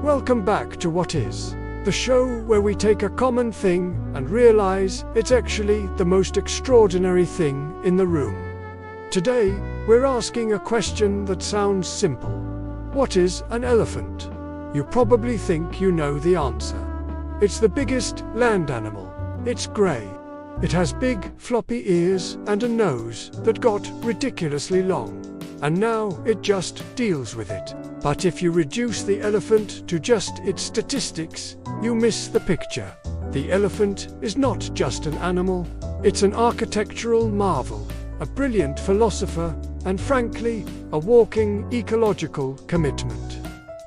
Welcome back to What Is, the show where we take a common thing and realize it's actually the most extraordinary thing in the room. Today, we're asking a question that sounds simple. What is an elephant? You probably think you know the answer. It's the biggest land animal. It's grey. It has big, floppy ears and a nose that got ridiculously long. And now it just deals with it. But if you reduce the elephant to just its statistics, you miss the picture. The elephant is not just an animal, it's an architectural marvel, a brilliant philosopher, and frankly, a walking ecological commitment.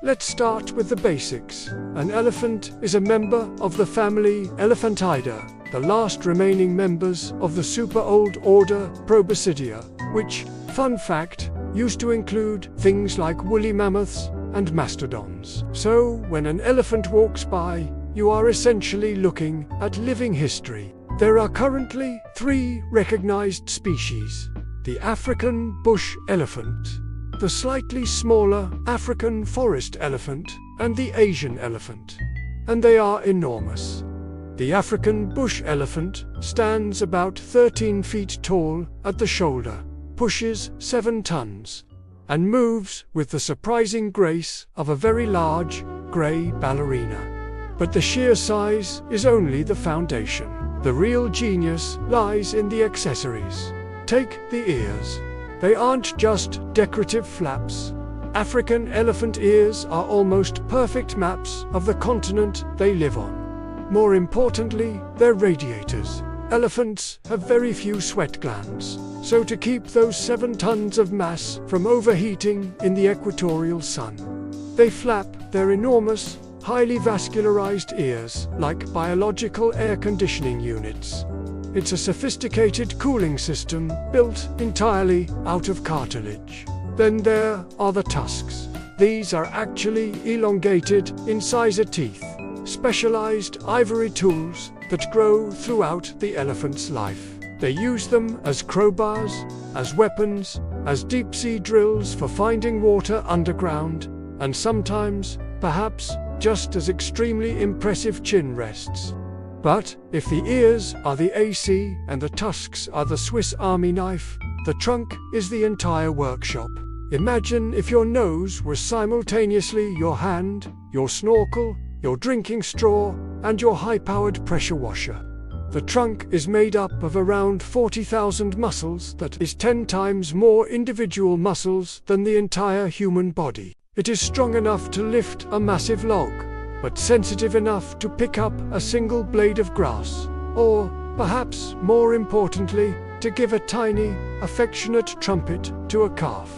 Let's start with the basics. An elephant is a member of the family Elephantidae, the last remaining members of the super-old order Proboscidea, which, fun fact, used to include things like woolly mammoths and mastodons. So, when an elephant walks by, you are essentially looking at living history. There are currently 3 recognized species: the African bush elephant, the slightly smaller African forest elephant, and the Asian elephant. And they are enormous. The African bush elephant stands about 13 feet tall at the shoulder, pushes 7 tons, and moves with the surprising grace of a very large, grey ballerina. But the sheer size is only the foundation. The real genius lies in the accessories. Take the ears. They aren't just decorative flaps. African elephant ears are almost perfect maps of the continent they live on. More importantly, they're radiators. Elephants have very few sweat glands, so to keep those 7 tons of mass from overheating in the equatorial sun, they flap their enormous, highly vascularized ears like biological air conditioning units. It's a sophisticated cooling system built entirely out of cartilage. Then there are the tusks. These are actually elongated incisor teeth, specialized ivory tools that grow throughout the elephant's life. They use them as crowbars, as weapons, as deep-sea drills for finding water underground, and sometimes, perhaps, just as extremely impressive chin rests. But if the ears are the AC and the tusks are the Swiss Army knife, the trunk is the entire workshop. Imagine if your nose was simultaneously your hand, your snorkel, your drinking straw, and your high-powered pressure washer. The trunk is made up of around 40,000 muscles. That is 10 times more individual muscles than the entire human body. It is strong enough to lift a massive log, but sensitive enough to pick up a single blade of grass, or, perhaps more importantly, to give a tiny, affectionate trumpet to a calf.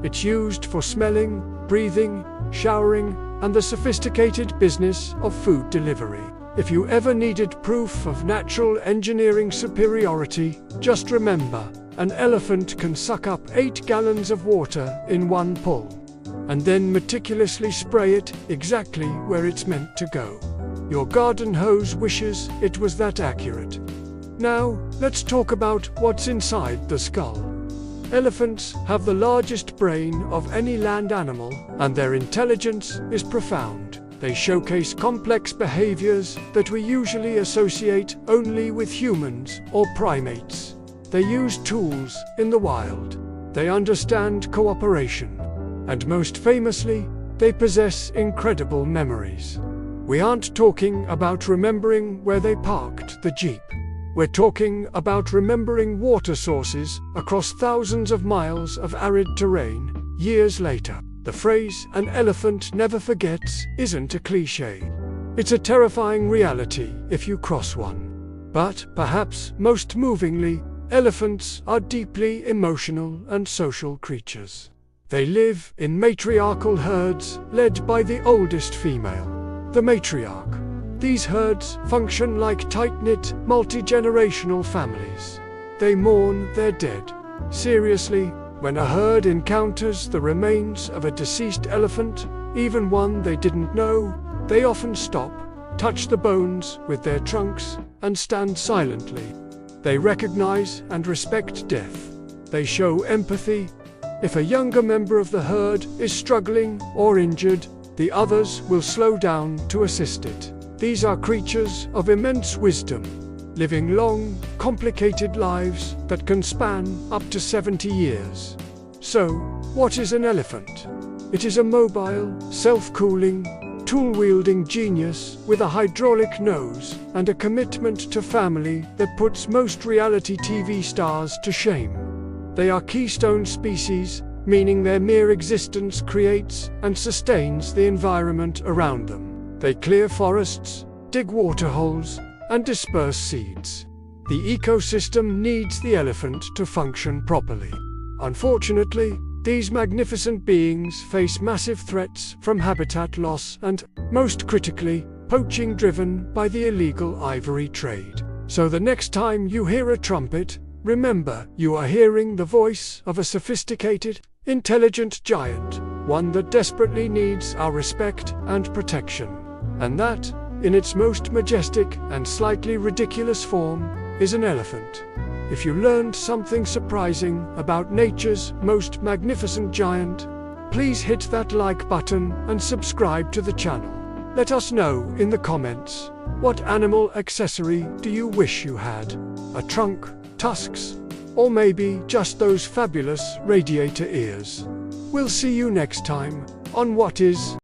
It's used for smelling, breathing, showering, and the sophisticated business of food delivery. If you ever needed proof of natural engineering superiority, just remember, an elephant can suck up 8 gallons of water in one pull, and then meticulously spray it exactly where it's meant to go. Your garden hose wishes it was that accurate. Now, let's talk about what's inside the skull. Elephants have the largest brain of any land animal, and their intelligence is profound. They showcase complex behaviors that we usually associate only with humans or primates. They use tools in the wild. They understand cooperation. And most famously, they possess incredible memories. We aren't talking about remembering where they parked the Jeep. We're talking about remembering water sources across thousands of miles of arid terrain years later. The phrase, "an elephant never forgets," isn't a cliché. It's a terrifying reality if you cross one. But, perhaps most movingly, elephants are deeply emotional and social creatures. They live in matriarchal herds led by the oldest female, the matriarch. These herds function like tight-knit, multi-generational families. They mourn their dead. Seriously, when a herd encounters the remains of a deceased elephant, even one they didn't know, they often stop, touch the bones with their trunks, and stand silently. They recognize and respect death. They show empathy. If a younger member of the herd is struggling or injured, The others will slow down to assist it. These are creatures of immense wisdom, living long, complicated lives that can span up to 70 years. So, what is an elephant? It is a mobile, self-cooling, tool-wielding genius with a hydraulic nose and a commitment to family that puts most reality TV stars to shame. They are keystone species, meaning their mere existence creates and sustains the environment around them. They clear forests, dig waterholes, and disperse seeds. The ecosystem needs the elephant to function properly. Unfortunately, these magnificent beings face massive threats from habitat loss and, most critically, poaching driven by the illegal ivory trade. So the next time you hear a trumpet, remember you are hearing the voice of a sophisticated, intelligent giant, one that desperately needs our respect and protection. And that, in its most majestic and slightly ridiculous form, is an elephant. If you learned something surprising about nature's most magnificent giant, please hit that like button and subscribe to the channel. Let us know in the comments, what animal accessory do you wish you had? A trunk, tusks, or maybe just those fabulous radiator ears? We'll see you next time on What Is